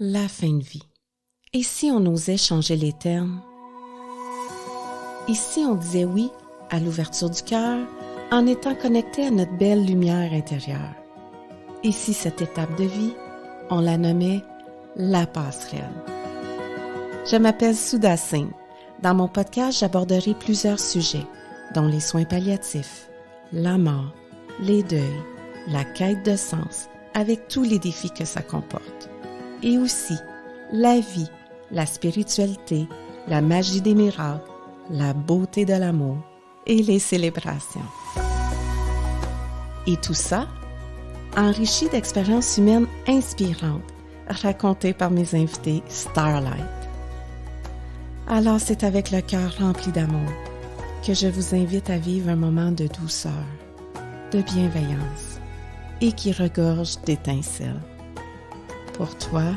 La fin de vie. Et si on osait changer les termes? Et si on disait oui à l'ouverture du cœur en étant connecté à notre belle lumière intérieure? Et si cette étape de vie, on la nommait la passerelle? Je m'appelle Souda Singh. Dans mon podcast, j'aborderai plusieurs sujets, dont les soins palliatifs, la mort, les deuils, la quête de sens, avec tous les défis que ça comporte. Et aussi la vie, la spiritualité, la magie des miracles, la beauté de l'amour et les célébrations. Et tout ça, enrichi d'expériences humaines inspirantes, racontées par mes invités Starlight. Alors c'est avec le cœur rempli d'amour que je vous invite à vivre un moment de douceur, de bienveillance et qui regorge d'étincelles. Pour toi,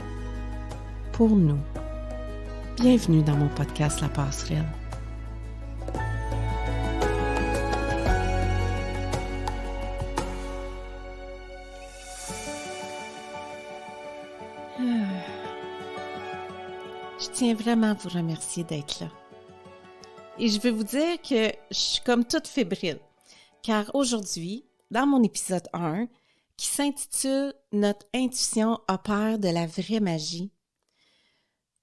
pour nous. Bienvenue dans mon podcast La Passerelle. Je tiens vraiment à vous remercier d'être là. Et je veux vous dire que je suis comme toute fébrile, car aujourd'hui, dans mon épisode 1, qui s'intitule « Notre intuition opère de la vraie magie »,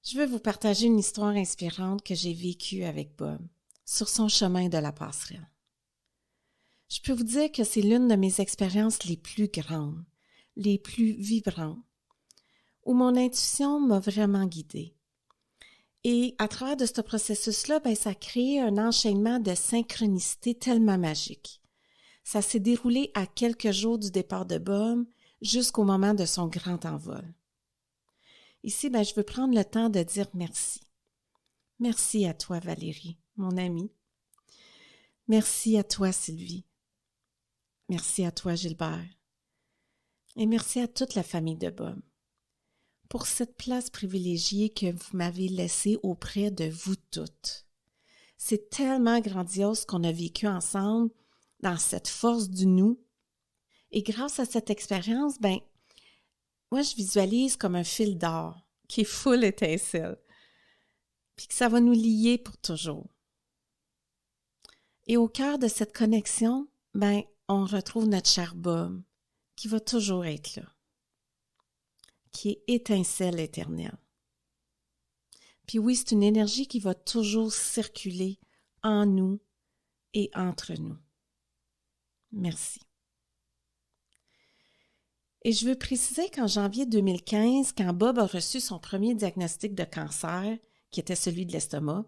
je veux vous partager une histoire inspirante que j'ai vécue avec Bob sur son chemin de la passerelle. Je peux vous dire que c'est l'une de mes expériences les plus grandes, les plus vibrantes, où mon intuition m'a vraiment guidée. Et à travers de ce processus-là, ça a créé un enchaînement de synchronicité tellement magique. Ça s'est déroulé à quelques jours du départ de Bob jusqu'au moment de son grand envol. Ici, je veux prendre le temps de dire merci. Merci à toi, Valérie, mon amie. Merci à toi, Sylvie. Merci à toi, Gilbert. Et merci à toute la famille de Bob pour cette place privilégiée que vous m'avez laissée auprès de vous toutes. C'est tellement grandiose ce qu'on a vécu ensemble dans cette force du nous. Et grâce à cette expérience, moi, je visualise comme un fil d'or qui est full étincelle, puis que ça va nous lier pour toujours. Et au cœur de cette connexion, on retrouve notre cher Bob, qui va toujours être là, qui est étincelle éternelle. Puis oui, c'est une énergie qui va toujours circuler en nous et entre nous. Merci. Et je veux préciser qu'en janvier 2015, quand Bob a reçu son premier diagnostic de cancer, qui était celui de l'estomac,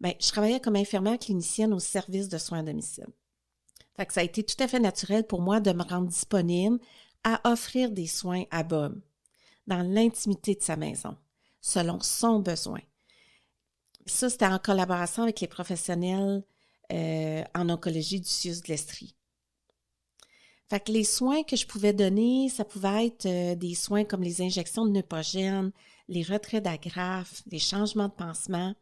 je travaillais comme infirmière clinicienne au service de soins à domicile. Fait que ça a été tout à fait naturel pour moi de me rendre disponible à offrir des soins à Bob dans l'intimité de sa maison, selon son besoin. Ça, c'était en collaboration avec les professionnels en oncologie du CIUSS de l'Estrie. Fait que les soins que je pouvais donner, ça pouvait être des soins comme les injections de Neupogène, les retraits d'agrafes, les changements de pansement.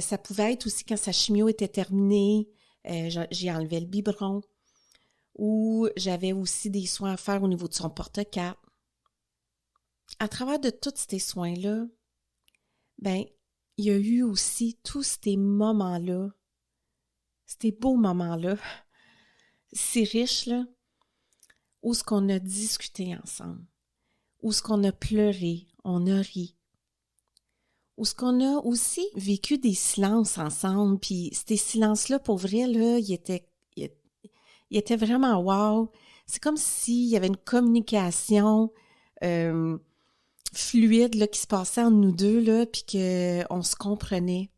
Ça pouvait être aussi quand sa chimio était terminée, j'ai enlevé le biberon, ou j'avais aussi des soins à faire au niveau de son porte-carte. À travers de tous ces soins-là, il y a eu aussi tous ces moments-là, ces beaux moments-là, si riches, là, où ce qu'on a discuté ensemble, où ce qu'on a pleuré, on a ri, où ce qu'on a aussi vécu des silences ensemble, puis ces silences-là, pour vrai, là, ils étaient vraiment wow. C'est comme s'il y avait une communication fluide là, qui se passait entre nous deux, là, puis qu'on se comprenait,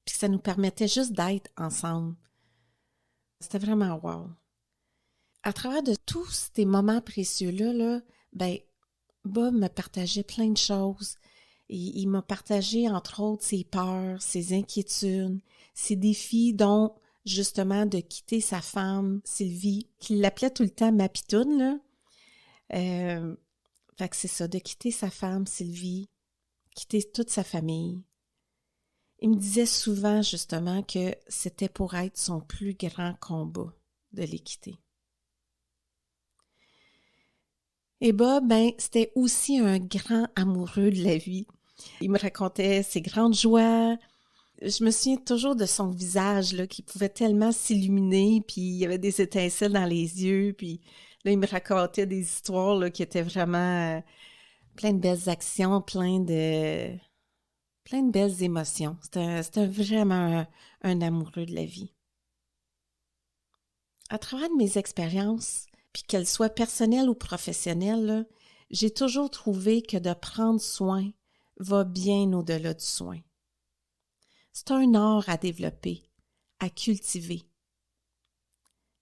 puis que ça nous permettait juste d'être ensemble. C'était vraiment wow. À travers de tous ces moments précieux-là, Bob me partageait plein de choses. Il m'a partagé, entre autres, ses peurs, ses inquiétudes, ses défis, dont, justement, de quitter sa femme, Sylvie, qu'il l'appelait tout le temps ma pitoune, là. Fait que c'est ça, de quitter sa femme, Sylvie, quitter toute sa famille. Il me disait souvent, justement, que c'était pour être son plus grand combat de les quitter. Et Bob, c'était aussi un grand amoureux de la vie. Il me racontait ses grandes joies. Je me souviens toujours de son visage, là, qui pouvait tellement s'illuminer, puis il y avait des étincelles dans les yeux, puis là, il me racontait des histoires, là, qui étaient vraiment plein de belles actions, plein de belles émotions. C'était vraiment un amoureux de la vie. À travers de mes expériences, puis qu'elles soient personnelles ou professionnelles, là, j'ai toujours trouvé que de prendre soin va bien au-delà du soin. C'est un art à développer, à cultiver.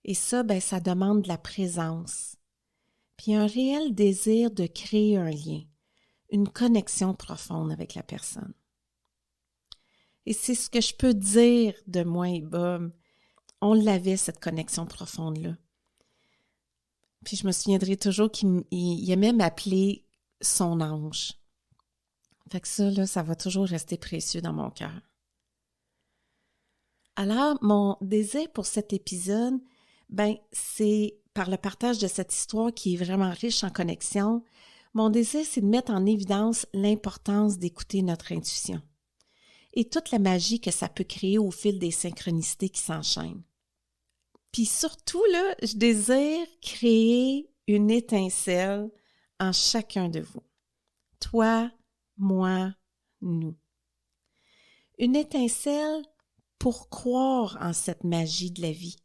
Et ça, ça demande de la présence, puis un réel désir de créer un lien, une connexion profonde avec la personne. Et c'est ce que je peux dire de moi et Bob. On l'avait, cette connexion profonde-là. Puis je me souviendrai toujours qu'il aimait m'appeler son ange. Fait que ça, là, ça va toujours rester précieux dans mon cœur. Alors, mon désir pour cet épisode, c'est par le partage de cette histoire qui est vraiment riche en connexion, mon désir, c'est de mettre en évidence l'importance d'écouter notre intuition et toute la magie que ça peut créer au fil des synchronicités qui s'enchaînent. Puis surtout, là, je désire créer une étincelle en chacun de vous. Toi, moi, nous. Une étincelle pour croire en cette magie de la vie.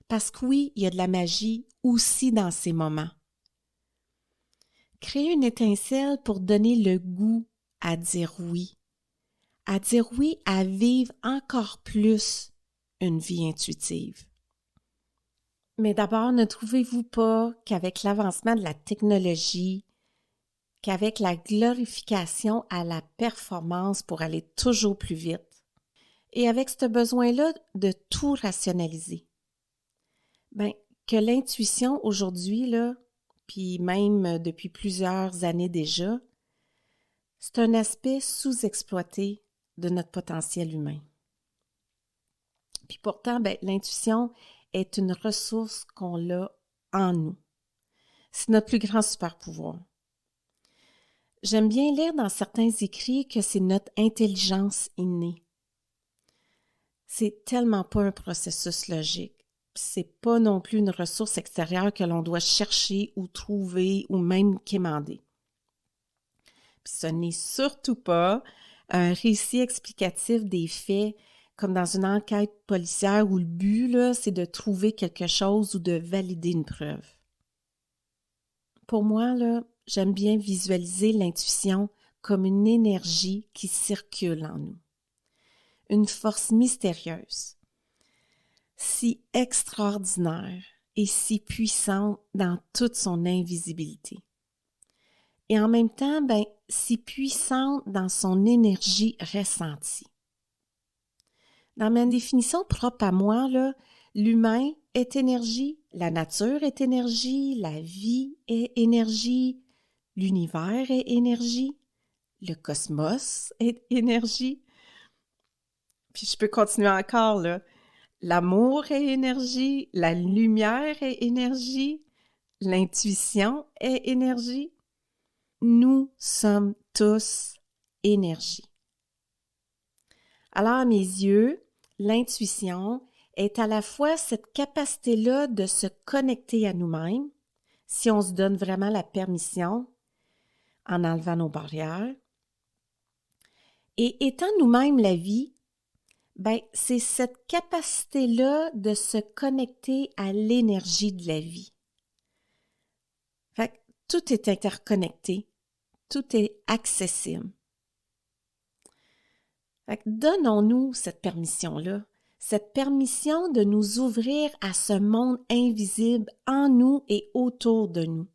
Parce que oui, il y a de la magie aussi dans ces moments. Créer une étincelle pour donner le goût à dire oui à vivre encore plus une vie intuitive. Mais d'abord, ne trouvez-vous pas qu'avec l'avancement de la technologie, qu'avec la glorification à la performance pour aller toujours plus vite, et avec ce besoin-là de tout rationaliser, que l'intuition aujourd'hui, là, puis même depuis plusieurs années déjà, c'est un aspect sous-exploité de notre potentiel humain. Puis pourtant, l'intuition est une ressource qu'on a en nous. C'est notre plus grand super-pouvoir. J'aime bien lire dans certains écrits que c'est notre intelligence innée. C'est tellement pas un processus logique. C'est pas non plus une ressource extérieure que l'on doit chercher ou trouver ou même quémander. Puis ce n'est surtout pas un récit explicatif des faits comme dans une enquête policière où le but, là, c'est de trouver quelque chose ou de valider une preuve. Pour moi, là, j'aime bien visualiser l'intuition comme une énergie qui circule en nous. Une force mystérieuse, si extraordinaire et si puissante dans toute son invisibilité. Et en même temps, si puissante dans son énergie ressentie. Dans ma définition propre à moi, là, l'humain est énergie, la nature est énergie, la vie est énergie, l'univers est énergie, le cosmos est énergie. Puis je peux continuer encore, là. L'amour est énergie, la lumière est énergie, l'intuition est énergie. Nous sommes tous énergie. Alors, à mes yeux, l'intuition est à la fois cette capacité-là de se connecter à nous-mêmes, si on se donne vraiment la permission, en enlevant nos barrières. Et étant nous-mêmes la vie, c'est cette capacité-là de se connecter à l'énergie de la vie. Fait que tout est interconnecté, tout est accessible. Fait que donnons-nous cette permission-là, cette permission de nous ouvrir à ce monde invisible en nous et autour de nous.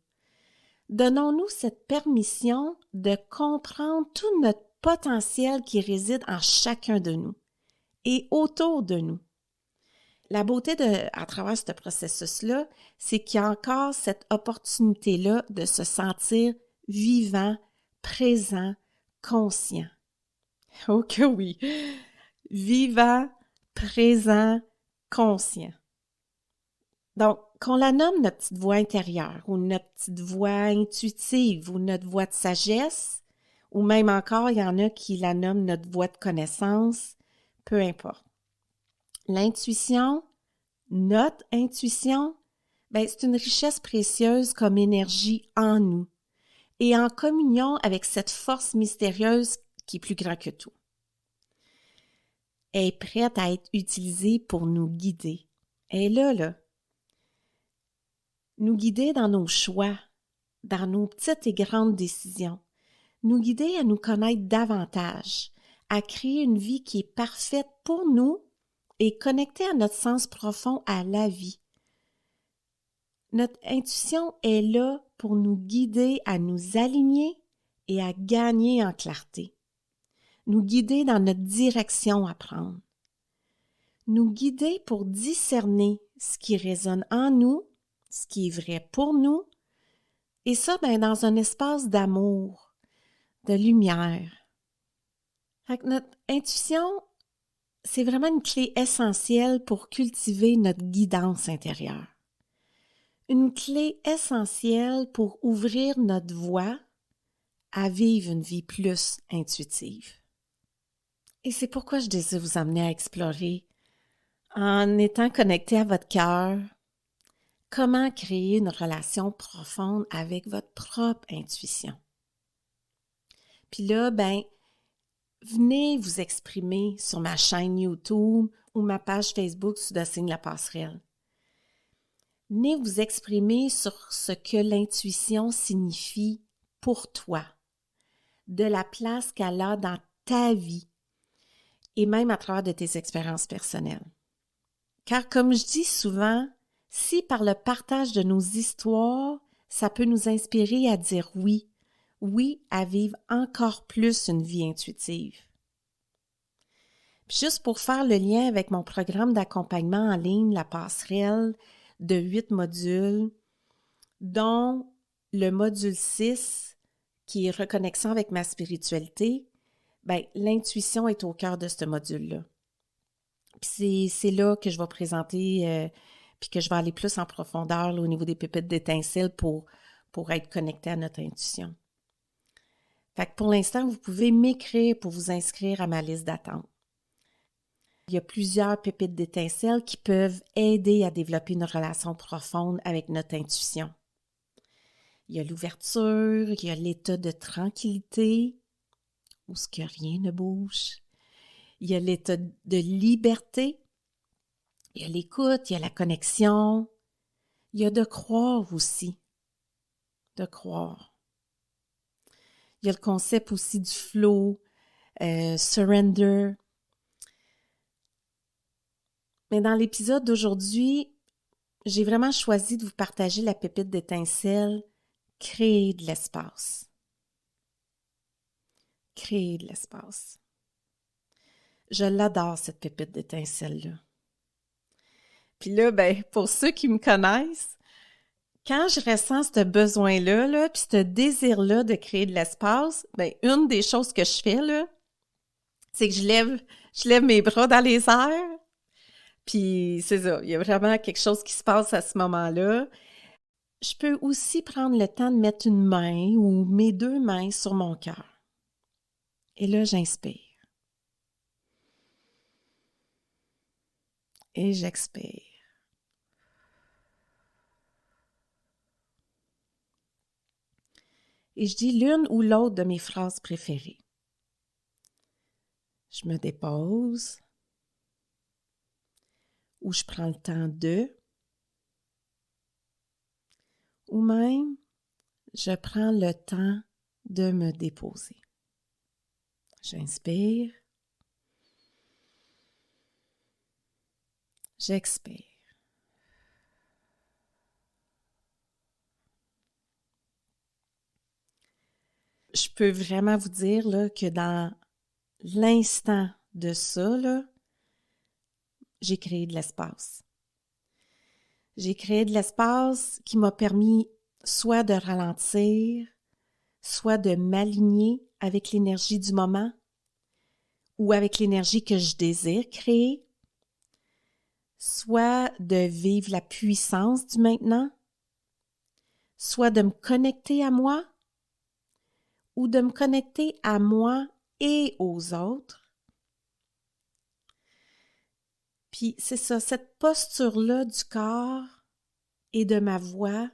Donnons-nous cette permission de comprendre tout notre potentiel qui réside en chacun de nous et autour de nous. La beauté à travers ce processus-là, c'est qu'il y a encore cette opportunité-là de se sentir vivant, présent, conscient. Oh que oui! Vivant, présent, conscient. Donc, qu'on la nomme notre petite voix intérieure ou notre petite voix intuitive ou notre voix de sagesse, ou même encore, il y en a qui la nomment notre voix de connaissance, peu importe. L'intuition, notre intuition, c'est une richesse précieuse comme énergie en nous et en communion avec cette force mystérieuse qui est plus grande que tout. Elle est prête à être utilisée pour nous guider. Elle est là. Nous guider dans nos choix, dans nos petites et grandes décisions. Nous guider à nous connaître davantage, à créer une vie qui est parfaite pour nous et connectée à notre sens profond à la vie. Notre intuition est là pour nous guider à nous aligner et à gagner en clarté. Nous guider dans notre direction à prendre. Nous guider pour discerner ce qui résonne en nous, ce qui est vrai pour nous, et ça, dans un espace d'amour, de lumière. Fait que notre intuition, c'est vraiment une clé essentielle pour cultiver notre guidance intérieure. Une clé essentielle pour ouvrir notre voie à vivre une vie plus intuitive. Et c'est pourquoi je désire vous amener à explorer, en étant connecté à votre cœur, comment créer une relation profonde avec votre propre intuition. Puis là, venez vous exprimer sur ma chaîne YouTube ou ma page Facebook Sudocine La Passerelle. Venez vous exprimer sur ce que l'intuition signifie pour toi, de la place qu'elle a dans ta vie et même à travers de tes expériences personnelles. Car comme je dis souvent, si par le partage de nos histoires, ça peut nous inspirer à dire oui à vivre encore plus une vie intuitive. Puis juste pour faire le lien avec mon programme d'accompagnement en ligne, La Passerelle, de 8 modules, dont le module 6, qui est reconnexion avec ma spiritualité, l'intuition est au cœur de ce module-là. Puis c'est là que je vais présenter, puis que je vais aller plus en profondeur là, au niveau des pépites d'étincelles pour être connecté à notre intuition. Fait que pour l'instant, vous pouvez m'écrire pour vous inscrire à ma liste d'attente. Il y a plusieurs pépites d'étincelles qui peuvent aider à développer une relation profonde avec notre intuition. Il y a l'ouverture, il y a l'état de tranquillité, où ce que rien ne bouge. Il y a l'état de liberté, il y a l'écoute, il y a la connexion, il y a de croire aussi, de croire. Il y a le concept aussi du flow, surrender. Mais dans l'épisode d'aujourd'hui, j'ai vraiment choisi de vous partager la pépite d'étincelle, créer de l'espace. Créer de l'espace. Je l'adore, cette pépite d'étincelle-là. Puis là, pour ceux qui me connaissent, quand je ressens ce besoin-là, puis ce désir-là de créer de l'espace, une des choses que je fais, là, c'est que je lève mes bras dans les airs. Puis c'est ça, il y a vraiment quelque chose qui se passe à ce moment-là. Je peux aussi prendre le temps de mettre une main ou mes 2 mains sur mon cœur. Et là, j'inspire. Et j'expire. Et je dis l'une ou l'autre de mes phrases préférées. Je me dépose, ou je prends le temps de, ou même je prends le temps de me déposer. J'inspire, j'expire. Je peux vraiment vous dire là, que dans l'instant de ça, là, j'ai créé de l'espace. J'ai créé de l'espace qui m'a permis soit de ralentir, soit de m'aligner avec l'énergie du moment ou avec l'énergie que je désire créer, soit de vivre la puissance du maintenant, soit de me connecter à moi, ou de me connecter à moi et aux autres. Puis c'est ça, cette posture-là du corps et de ma voix,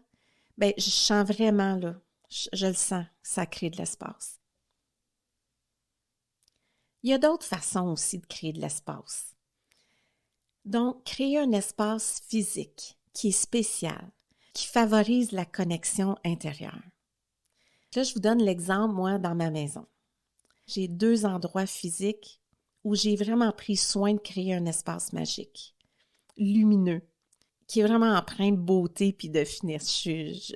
ben je sens vraiment, là, je le sens, ça crée de l'espace. Il y a d'autres façons aussi de créer de l'espace. Donc, créer un espace physique qui est spécial, qui favorise la connexion intérieure. Là, je vous donne l'exemple, moi, dans ma maison. J'ai 2 endroits physiques où j'ai vraiment pris soin de créer un espace magique, lumineux, qui est vraiment empreint de beauté puis de finesse.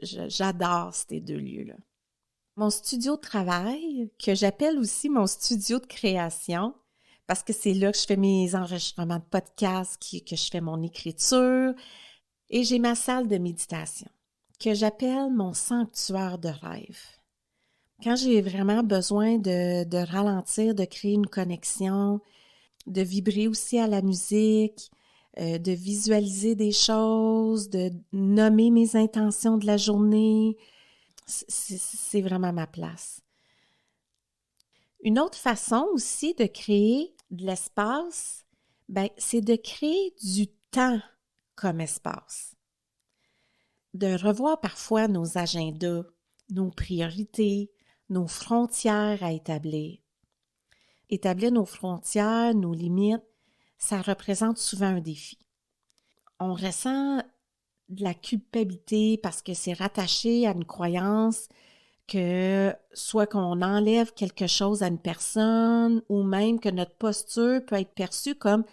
J'adore ces 2 lieux-là. Mon studio de travail, que j'appelle aussi mon studio de création, parce que c'est là que je fais mes enregistrements de podcasts, que je fais mon écriture, et j'ai ma salle de méditation, que j'appelle mon sanctuaire de rêve. Quand j'ai vraiment besoin de ralentir, de créer une connexion, de vibrer aussi à la musique, de visualiser des choses, de nommer mes intentions de la journée, c'est vraiment ma place. Une autre façon aussi de créer de l'espace, ben, c'est de créer du temps comme espace. De revoir parfois nos agendas, nos priorités, nos frontières à établir. Établir nos frontières, nos limites, ça représente souvent un défi. On ressent de la culpabilité parce que c'est rattaché à une croyance que soit qu'on enlève quelque chose à une personne ou même que notre posture peut être perçue comme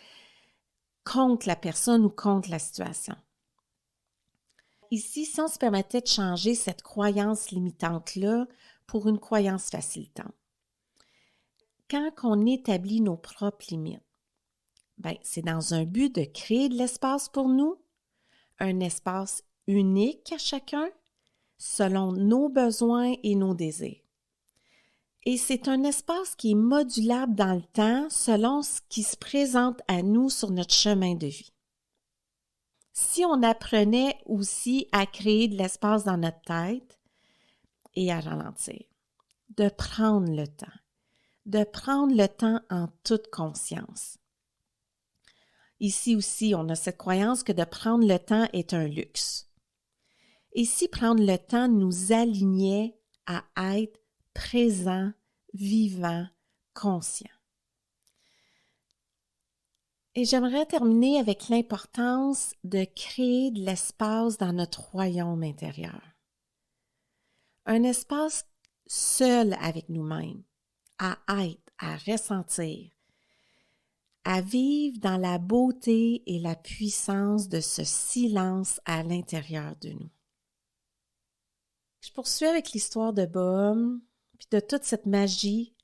contre la personne ou contre la situation. Ici, si on se permettait de changer cette croyance limitante-là pour une croyance facilitante. Quand on établit nos propres limites, ben, c'est dans un but de créer de l'espace pour nous, un espace unique à chacun, selon nos besoins et nos désirs. Et c'est un espace qui est modulable dans le temps selon ce qui se présente à nous sur notre chemin de vie. Si on apprenait aussi à créer de l'espace dans notre tête et à ralentir, de prendre le temps en toute conscience. Ici aussi, on a cette croyance que de prendre le temps est un luxe. Et si prendre le temps nous alignait à être présent, vivant, conscient. Et j'aimerais terminer avec l'importance de créer de l'espace dans notre royaume intérieur. Un espace seul avec nous-mêmes, à être, à ressentir, à vivre dans la beauté et la puissance de ce silence à l'intérieur de nous. Je poursuis avec l'histoire de Bob, puis de toute cette magie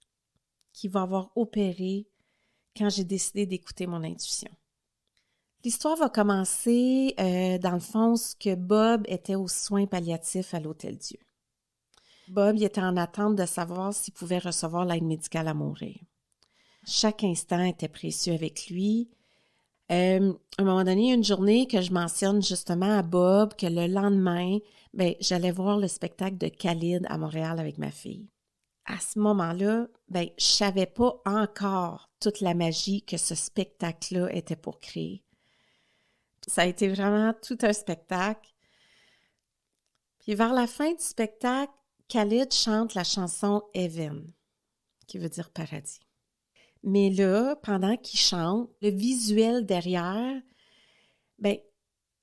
qui va avoir opéré quand j'ai décidé d'écouter mon intuition. L'histoire va commencer dans le fond que Bob était aux soins palliatifs à l'Hôtel Dieu. Bob il était en attente de savoir s'il pouvait recevoir l'aide médicale à mourir. Chaque instant était précieux avec lui. À un moment donné, une journée que je mentionne justement à Bob que le lendemain, ben, j'allais voir le spectacle de Khalid à Montréal avec ma fille. À ce moment-là, ben, je savais pas encore toute la magie que ce spectacle-là était pour créer. Ça a été vraiment tout un spectacle. Puis vers la fin du spectacle, Khalid chante la chanson Heaven, qui veut dire paradis. Mais là, pendant qu'il chante, le visuel derrière, ben,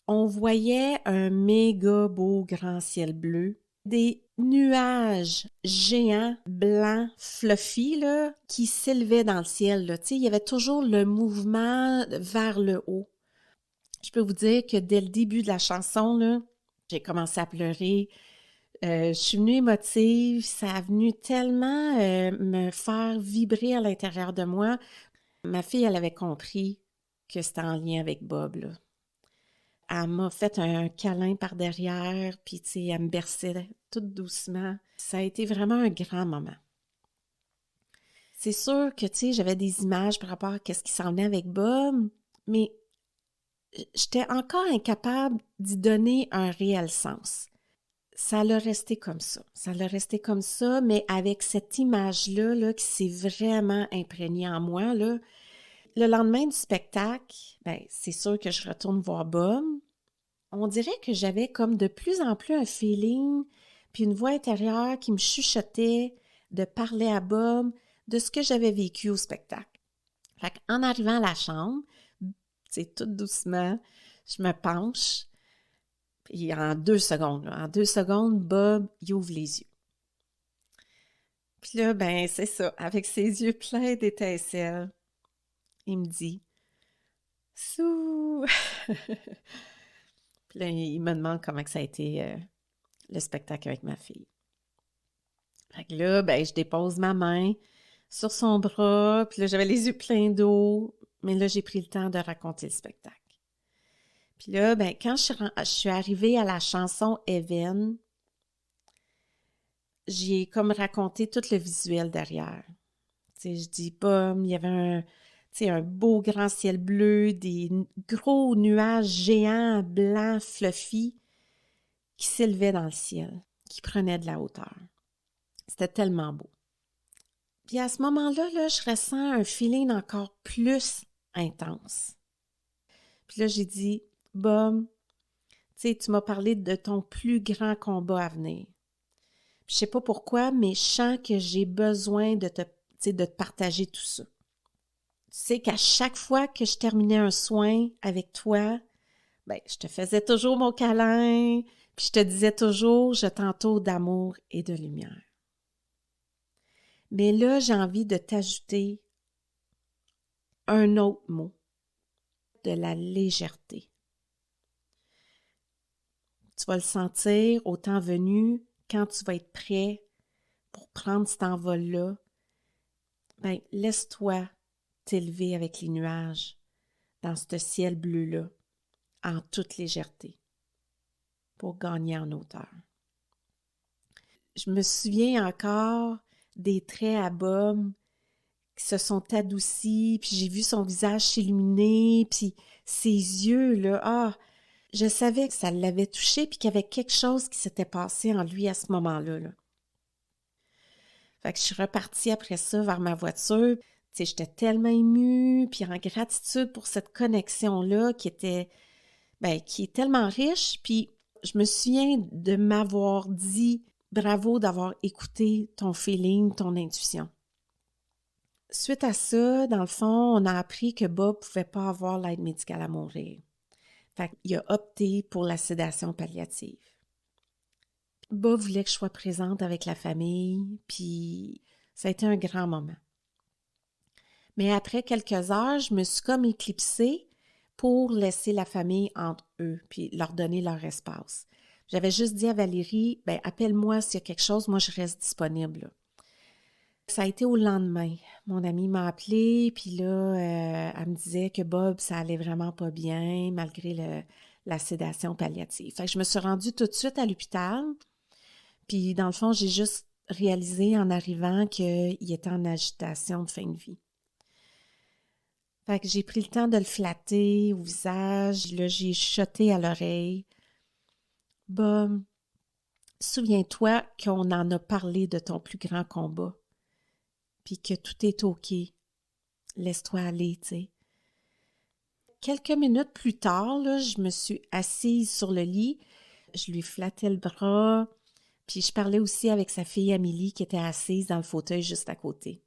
on voyait un méga beau grand ciel bleu, des nuages géants, blancs, fluffy, là, qui s'élevaient dans le ciel, là. Tu sais, il y avait toujours le mouvement vers le haut. Je peux vous dire que dès le début de la chanson, là, j'ai commencé à pleurer. Je suis venue émotive, ça a venu tellement me faire vibrer à l'intérieur de moi. Ma fille, elle avait compris que c'était en lien avec Bob, là. Elle m'a fait un câlin par derrière, puis tu sais, elle me berçait tout doucement. Ça a été vraiment un grand moment. C'est sûr que, tu sais, j'avais des images par rapport à ce qui s'en venait avec Bob, mais j'étais encore incapable d'y donner un réel sens. Ça l'a resté comme ça. Ça l'a resté comme ça, mais avec cette image-là là, qui s'est vraiment imprégnée en moi, là, le lendemain du spectacle, ben, c'est sûr que je retourne voir Bob. On dirait que j'avais comme de plus en plus un feeling, puis une voix intérieure qui me chuchotait de parler à Bob de ce que j'avais vécu au spectacle. Fait qu'en arrivant à la chambre, c'est tout doucement, je me penche, puis en 2 secondes, là, en 2 secondes, Bob, il ouvre les yeux. Puis là, ben, c'est ça, avec ses yeux pleins d'étincelles, il me dit « Sou! » Puis là, il me demande comment que ça a été le spectacle avec ma fille. Fait que là, ben, je dépose ma main sur son bras, puis là, j'avais les yeux pleins d'eau, mais là, j'ai pris le temps de raconter le spectacle. Puis là, ben, quand je suis arrivée à la chanson Even, j'ai comme raconté tout le visuel derrière. Tu sais, je dis, il y avait un beau grand ciel bleu, des gros nuages géants, blancs, fluffy, qui s'élevaient dans le ciel, qui prenaient de la hauteur. C'était tellement beau. Puis à ce moment-là, là, je ressens un feeling encore plus intense. Puis là, j'ai dit, Bob, tu sais, tu m'as parlé de ton plus grand combat à venir. Puis je sais pas pourquoi, mais je sens que j'ai besoin de te partager tout ça. Tu sais qu'à chaque fois que je terminais un soin avec toi, ben, je te faisais toujours mon câlin, puis je te disais toujours, je t'entoure d'amour et de lumière. Mais là, j'ai envie de t'ajouter un autre mot, de la légèreté. Tu vas le sentir au temps venu, quand tu vas être prêt pour prendre cet envol-là, ben, laisse-toi t'élever avec les nuages dans ce ciel bleu-là, en toute légèreté, pour gagner en hauteur. Je me souviens encore des traits à Bob qui se sont adoucis, puis j'ai vu son visage s'illuminer, puis ses yeux, là, je savais que ça l'avait touché, puis qu'il y avait quelque chose qui s'était passé en lui à ce moment-là, là. Fait que je suis repartie après ça vers ma voiture. Tu sais, j'étais tellement émue, puis en gratitude pour cette connexion-là qui est tellement riche. Puis je me souviens de m'avoir dit bravo d'avoir écouté ton feeling, ton intuition. Suite à ça, dans le fond, on a appris que Bob ne pouvait pas avoir l'aide médicale à mourir. Fait qu'il a opté pour la sédation palliative. Bob voulait que je sois présente avec la famille, puis ça a été un grand moment. Mais après quelques heures, je me suis comme éclipsée pour laisser la famille entre eux, puis leur donner leur espace. J'avais juste dit à Valérie, ben appelle-moi s'il y a quelque chose, moi je reste disponible, là. Ça a été au lendemain. Mon amie m'a appelée, puis là, elle me disait que Bob, ça allait vraiment pas bien, malgré la sédation palliative. Fait que je me suis rendue tout de suite à l'hôpital, puis dans le fond, j'ai juste réalisé en arrivant qu'il était en agitation de fin de vie. Fait que j'ai pris le temps de le flatter au visage, là, j'ai chuchoté à l'oreille. Bob, souviens-toi qu'on en a parlé de ton plus grand combat, puis que tout est OK. Laisse-toi aller, tu sais. Quelques minutes plus tard, là, je me suis assise sur le lit, je lui flattais le bras, puis je parlais aussi avec sa fille Amélie qui était assise dans le fauteuil juste à côté.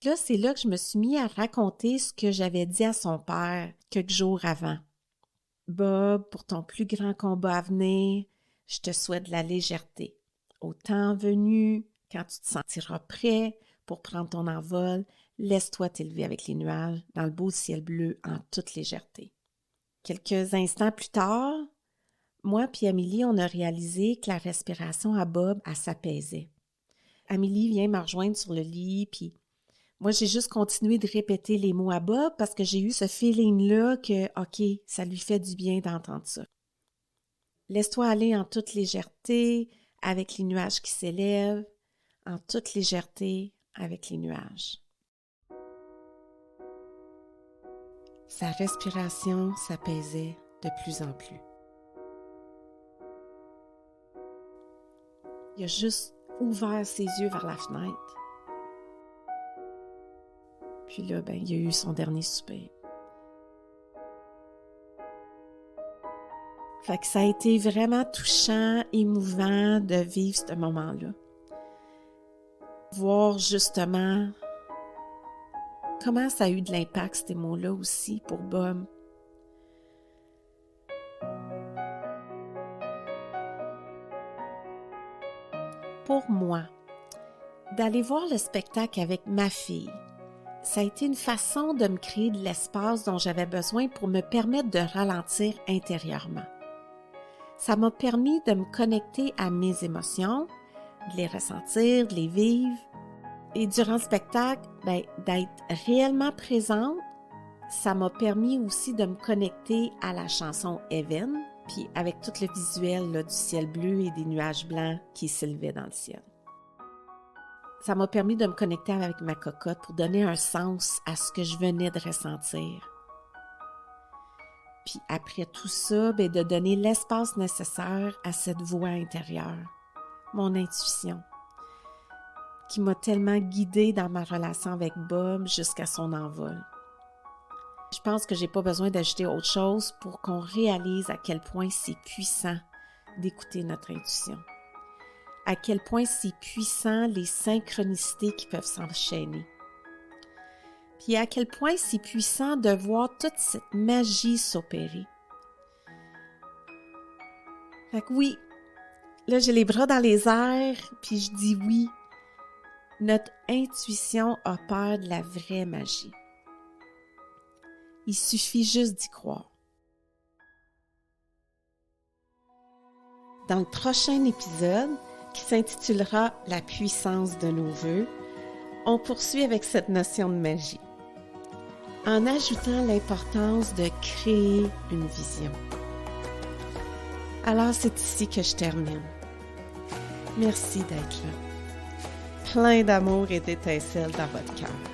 Là, c'est là que je me suis mis à raconter ce que j'avais dit à son père quelques jours avant. Bob, pour ton plus grand combat à venir, je te souhaite de la légèreté. Au temps venu, quand tu te sentiras prêt pour prendre ton envol, laisse-toi t'élever avec les nuages dans le beau ciel bleu en toute légèreté. Quelques instants plus tard, moi puis Amélie, on a réalisé que la respiration à Bob, elle s'apaisait. Amélie vient me rejoindre sur le lit, puis moi, j'ai juste continué de répéter les mots à Bob parce que j'ai eu ce feeling-là que, OK, ça lui fait du bien d'entendre ça. Laisse-toi aller en toute légèreté avec les nuages qui s'élèvent, en toute légèreté avec les nuages. Sa respiration s'apaisait de plus en plus. Il a juste ouvert ses yeux vers la fenêtre. Puis là, il a eu son dernier soupir. Fait que ça a été vraiment touchant, émouvant de vivre ce moment-là. Voir justement comment ça a eu de l'impact, ces mots-là aussi, pour Bob. Pour moi, d'aller voir le spectacle avec ma fille, ça a été une façon de me créer de l'espace dont j'avais besoin pour me permettre de ralentir intérieurement. Ça m'a permis de me connecter à mes émotions, de les ressentir, de les vivre. Et durant le spectacle, d'être réellement présente, ça m'a permis aussi de me connecter à la chanson Heaven, puis avec tout le visuel là, du ciel bleu et des nuages blancs qui s'élevaient dans le ciel. Ça m'a permis de me connecter avec ma cocotte pour donner un sens à ce que je venais de ressentir. Puis après tout ça, de donner l'espace nécessaire à cette voix intérieure, mon intuition, qui m'a tellement guidée dans ma relation avec Bob jusqu'à son envol. Je pense que j'ai pas besoin d'ajouter autre chose pour qu'on réalise à quel point c'est puissant d'écouter notre intuition. À quel point c'est puissant les synchronicités qui peuvent s'enchaîner. Puis à quel point c'est puissant de voir toute cette magie s'opérer. Fait que oui, là j'ai les bras dans les airs, puis je dis oui. Notre intuition opère de la vraie magie. Il suffit juste d'y croire. Dans le prochain épisode, qui s'intitulera « La puissance de nos vœux », on poursuit avec cette notion de magie, en ajoutant l'importance de créer une vision. Alors, c'est ici que je termine. Merci d'être là. Plein d'amour et d'étincelles dans votre cœur.